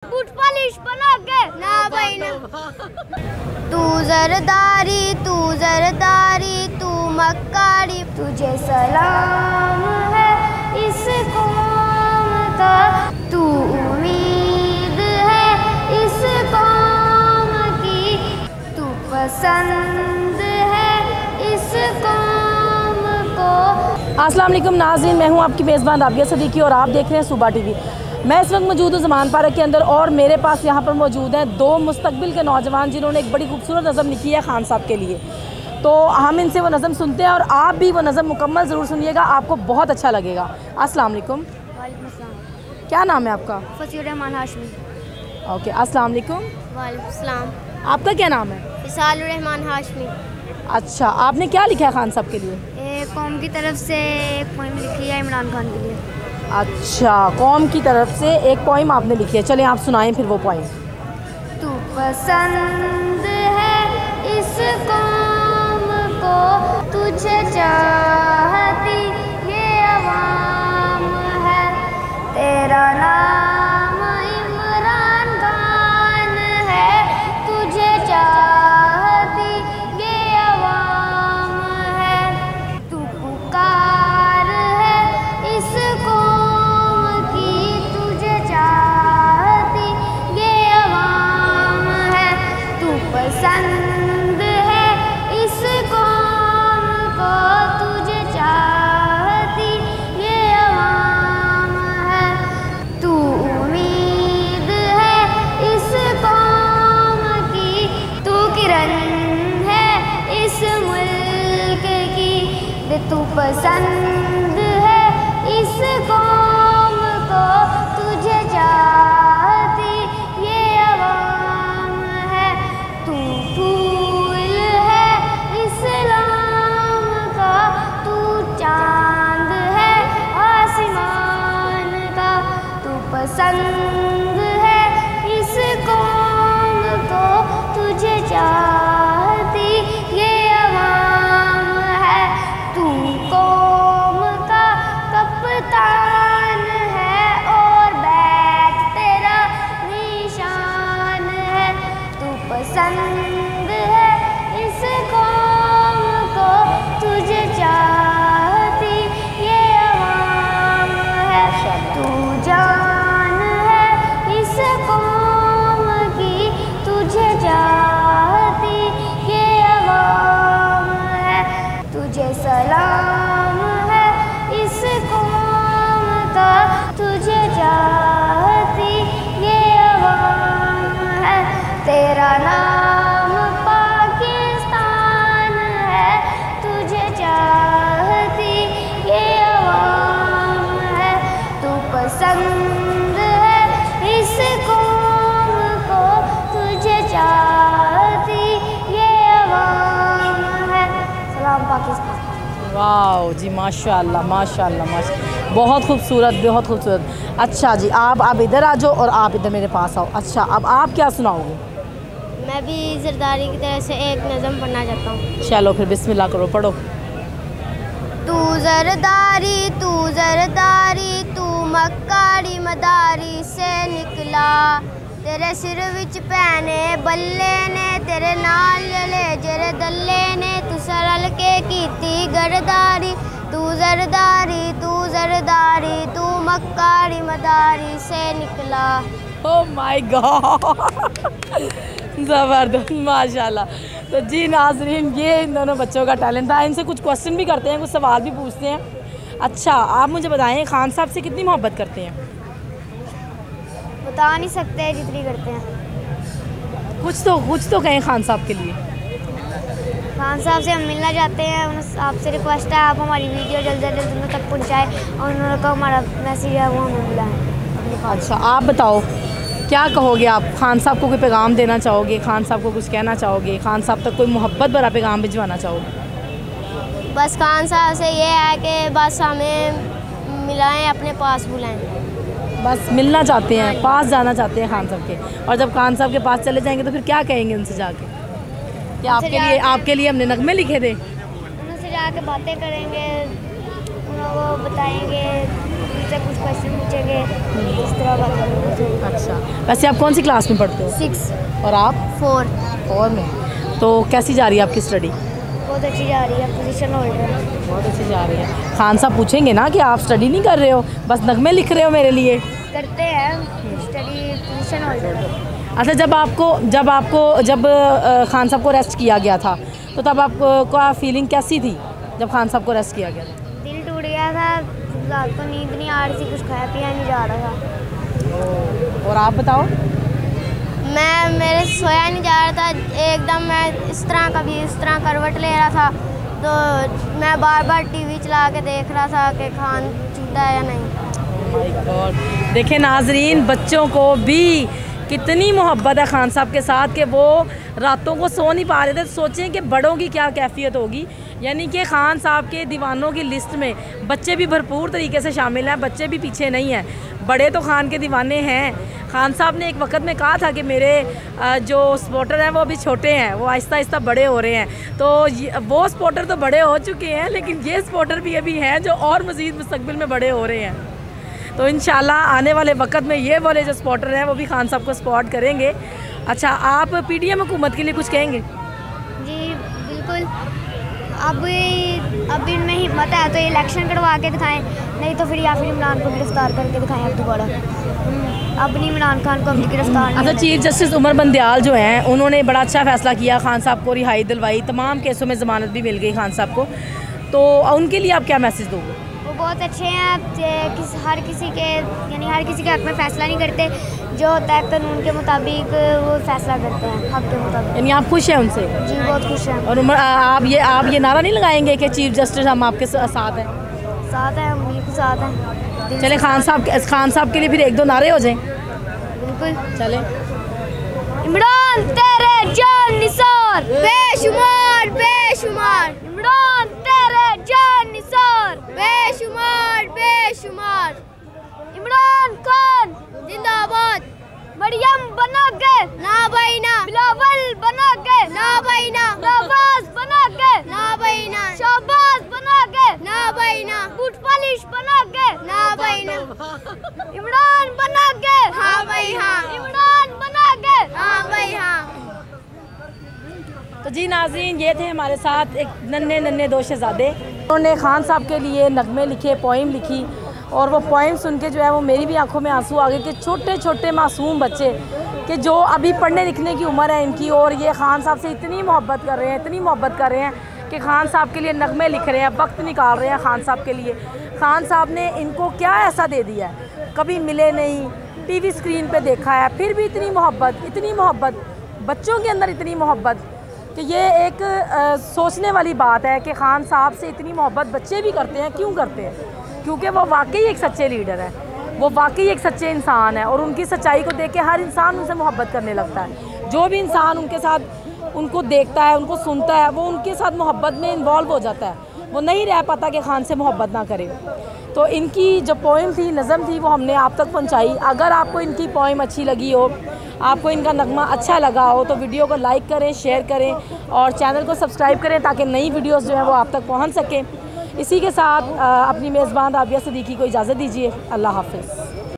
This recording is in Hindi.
बूट पॉलिश बनाओगे ना भाई ना। तू जरदारी तू मक्कारी, तुझे सलाम है इस कौम का, तू उम्मीद है इस कौम की, तू पसंद है इस कौम को। अस्सलाम वालेकुम नाज़रीन, मैं हूं आपकी मेज़बान राबिया सदीकी और आप देख रहे हैं सूबा टीवी। मैं इस वक्त मौजूद हूँ ज़मान पार्क के अंदर और मेरे पास यहाँ पर मौजूद हैं दो मुस्तकबिल के नौजवान जिन्होंने एक बड़ी खूबसूरत नज़म लिखी है खान साहब के लिए। तो हम इनसे वो नज़म सुनते हैं और आप भी वो नज़म मुकम्मल ज़रूर सुनिएगा, आपको बहुत अच्छा लगेगा। अस्सलाम वालेकुम। वालेकुम अस्सलाम। क्या नाम है आपका? फसीर रहमान हाशमी। ओके, अस्सलाम वालेकुम। वालेकुम सलाम। आपका क्या नाम है? इसाल रहमान हाशमी। अच्छा, आपने क्या लिखा है खान साहब के लिए? कौम की तरफ से एक पोइम लिखी है इमरान खान के लिए। अच्छा, कौम की तरफ से एक पोइम आपने लिखी है, चलें आप सुनाएं फिर वो पोइम। तू पसंद है इस कौम को, तुझे चाहती ये अवाम है, तेरा नाम इमरान खान है, तुझे चाहती ये अवाम है, तू पुकार है इस कौम की, तुझे चाहती ये अवाम है, तू पसंद है इस कौम को, तुझे चाहती ये अवाम है, तू उम्मीद है इस कौम की, तू किरण है इस मुल्क की, तू पसंद है इस कौम को, तुझे चाहती ये अवाम है, तू फूल है इस्लाम का, तू चांद है आसमान का, तू पसंद है इस कौम को, तुझे चाहती ये अवाम है, तू कौम का कप्तान है और बैठ तेरा निशान है, तू पसंद है इस कौम को, तुझे चाहती ये अवाम है, तू जान है इस कौम की, तुझे चाहती ये अवाम है, तुझे सलाम है इस कौम का, तुझे चाहती ये अवाम है, तेरा नाम पाकिस्तान है, तुझे चाहती ये अवाम है, तू पसंद है इस कौम को, तुझे चाहती ये अवाम है। सलाम पाकिस्तान। वाह जी, माशाल्लाह माशाल्लाह माशाल्लाह, बहुत खूबसूरत बहुत खूबसूरत। अच्छा जी, आप इधर आ जाओ और आप इधर मेरे पास आओ। अच्छा, अब आप क्या सुनाओगे? मैं भी जरदारी की तरह से एक नज़म पढ़ना चाहता हूँ। चलो फिर बिस्मिल्लाह करो, पढ़ो। तू जरदारी तू मक्कारी मदारी से निकला, तेरे सिर विच पहने बल्ले ने, तेरे नाल ले जरे दल्ले ने, तू सरल के कीती गरदारी, तू जरदारी तू मक्कारी मदारी से निकला। ओह माय गॉड, ज़बरदस्त माशाल्लाह। तो जी नाज़रीन, ये इन दोनों बच्चों का टैलेंट था। इनसे कुछ क्वेश्चन भी करते हैं, कुछ सवाल भी पूछते हैं। अच्छा, आप मुझे बताएं खान साहब से कितनी मोहब्बत करते हैं? बता नहीं सकते जितनी करते हैं। कुछ तो कहें खान साहब के लिए। खान साहब से हम मिलना चाहते हैं, आपसे रिक्वेस्ट है आप हमारी वीडियो जल्द से जल्द उन तक पहुँचाएँ और उन्होंने का हमारा मैसेज है वो हमें बुलाएँ। अच्छा, आप बताओ क्या कहोगे? आप खान साहब को कोई पैगाम देना चाहोगे? खान साहब को कुछ कहना चाहोगे? खान साहब तक कोई मोहब्बत भरा पैगाम भिजवाना चाहोगे? बस खान साहब से ये है कि बस हमें मिलाएं, अपने पास बुलाएं। बस मिलना चाहते हैं, पास जाना चाहते हैं खान साहब के। और जब खान साहब के पास चले जाएंगे तो फिर क्या कहेंगे उनसे जाके? कि आपके लिए हमने नगमे लिखे थे। उनसे जाके बातें करेंगे, उनको बताएंगे से कुछ क्वेश्चन पूछेंगे, इस तरह बात करेंगे। अच्छा, वैसे आप कौन सी क्लास में पढ़ते हो? 6 और आप? 4 में। तो कैसी जा रही है आपकी स्टडी? बहुत अच्छी जा रही है, पोजीशन होल्डर। बहुत अच्छी जा रही है। खान साहब पूछेंगे ना कि आप स्टडी नहीं कर रहे हो, बस नगमे लिख रहे हो मेरे लिए? करते हैं स्टडी, पोजीशन होल्डर। अच्छा, जब खान साहब को अरेस्ट किया गया था तो तब आपका फीलिंग कैसी थी जब खान साहब को अरेस्ट किया गया था? दिल टूट गया था, रात को नींद नहीं आ रही थी, कुछ खाया पिया नहीं जा रहा था। और आप बताओ? मेरे सोया नहीं जा रहा था, एकदम मैं इस तरह कभी इस तरह करवट ले रहा था, तो मैं बार बार टीवी चला के देख रहा था कि खान छूटा है या नहीं। माय गॉड, देखें नाजरीन, बच्चों को भी कितनी मोहब्बत है खान साहब के साथ कि वो रातों को सो नहीं पा रहे थे। सोचें कि बड़ों की क्या कैफियत होगी, यानी कि खान साहब के दीवानों की लिस्ट में बच्चे भी भरपूर तरीके से शामिल हैं, बच्चे भी पीछे नहीं हैं, बड़े तो खान के दीवाने हैं। खान साहब ने एक वक्त में कहा था कि मेरे जो सपोर्टर हैं वो अभी छोटे हैं, वो आहिस्ता आहिस्ता बड़े हो रहे हैं। तो वो सपोर्टर तो बड़े हो चुके हैं, लेकिन ये सपोर्टर भी अभी हैं जो और मज़ीद मुस्तकबिल में बड़े हो रहे हैं। तो इंशाल्लाह आने वाले वक्त में ये वाले जो सपोर्टर हैं वो भी खान साहब को सपोर्ट करेंगे। अच्छा, आप पीडीएम हुकूमत के लिए कुछ कहेंगे? जी बिल्कुल, अब इनमें हिम्मत है तो इलेक्शन करवा के दिखाएं, नहीं तो फिर या फिर इमरान को गिरफ्तार करके दिखाएं अब दोबारा। अब नहीं इमरान खान को अब गिरफ्तार। अच्छा, चीफ जस्टिस उमर बंदयाल जो हैं उन्होंने बड़ा अच्छा फ़ैसला किया, खान साहब को रिहाई दिलवाई, तमाम केसों में ज़मानत भी मिल गई खान साहब को, तो उनके लिए आप क्या मैसेज दोगे? वो बहुत अच्छे हैं, हर किसी के हक़ में फ़ैसला नहीं करते, जो होता है कानून के मुताबिक वो फैसला करते हैं, हक़ के मुताबिक। यानी आप खुश हैं उनसे? जी बहुत खुश हैं। और उमर, आप ये नारा नहीं लगाएंगे कि चीफ जस्टिस हम आपके साथ हैं? साथ हैं, हम बिल्कुल साथ हैं। चले खान साहब के लिए फिर 1-2 नारे हो जाएं। बिल्कुल चले। इमरान तेरे जान निसार बेशुमार बेशुमार, इमरान तेरे जान निसार बेशुमार बेशुमार, इमरान खान जिंदाबाद, मरियम बना के ना भाई ना, बिलावल बना के ना भाई ना, नवाज बना के ना भाई ना, शहबाज बना के ना भाई ना, बूट पॉलिश बना के ना भाई ना, इमरान बना के हाँ भाई हाँ, इमरान बना के हाँ भाई हाँ। तो जी नाज़रीन, ये थे हमारे साथ एक नन्हे 2 शहज़ादे। उन्होंने खान साहब के लिए नगमे लिखे, पोइम लिखी, और वो पोइम सुन के जो है वो मेरी भी आंखों में आंसू आ गए कि छोटे छोटे मासूम बच्चे कि जो अभी पढ़ने लिखने की उम्र है इनकी, और ये खान साहब से इतनी मोहब्बत कर रहे हैं, इतनी मोहब्बत कर रहे हैं कि खान साहब के लिए नगमे लिख रहे हैं, वक्त निकाल रहे हैं खान साहब के लिए। खान साहब ने इनको क्या ऐसा दे दिया है, कभी मिले नहीं, टीवी स्क्रीन पे देखा है, फिर भी इतनी मोहब्बत बच्चों के अंदर, इतनी मोहब्बत कि ये एक सोचने वाली बात है कि खान साहब से इतनी मोहब्बत बच्चे भी करते हैं। क्यों करते हैं? क्योंकि वो वाकई एक सच्चे लीडर है, वो वाकई एक सच्चे इंसान है, और उनकी सच्चाई को देख के हर इंसान उनसे मोहब्बत करने लगता है। जो भी इंसान उनके साथ उनको देखता है, उनको सुनता है, वो उनके साथ मोहब्बत में इन्वॉल्व हो जाता है, वो नहीं रह पाता कि खान से मोहब्बत ना करे। तो इनकी जो पोइम थी, नज़म थी, वो हमने आप तक पहुंचाई। अगर आपको इनकी पोइम अच्छी लगी हो, आपको इनका नगमा अच्छा लगा हो, तो वीडियो को लाइक करें, शेयर करें और चैनल को सब्सक्राइब करें ताकि नई वीडियोस जो है वो आप तक पहुंच सकें। इसी के साथ अपनी मेज़बान राबिया सिद्दीकी को इजाज़त दीजिए। अल्लाह हाफ़िज़।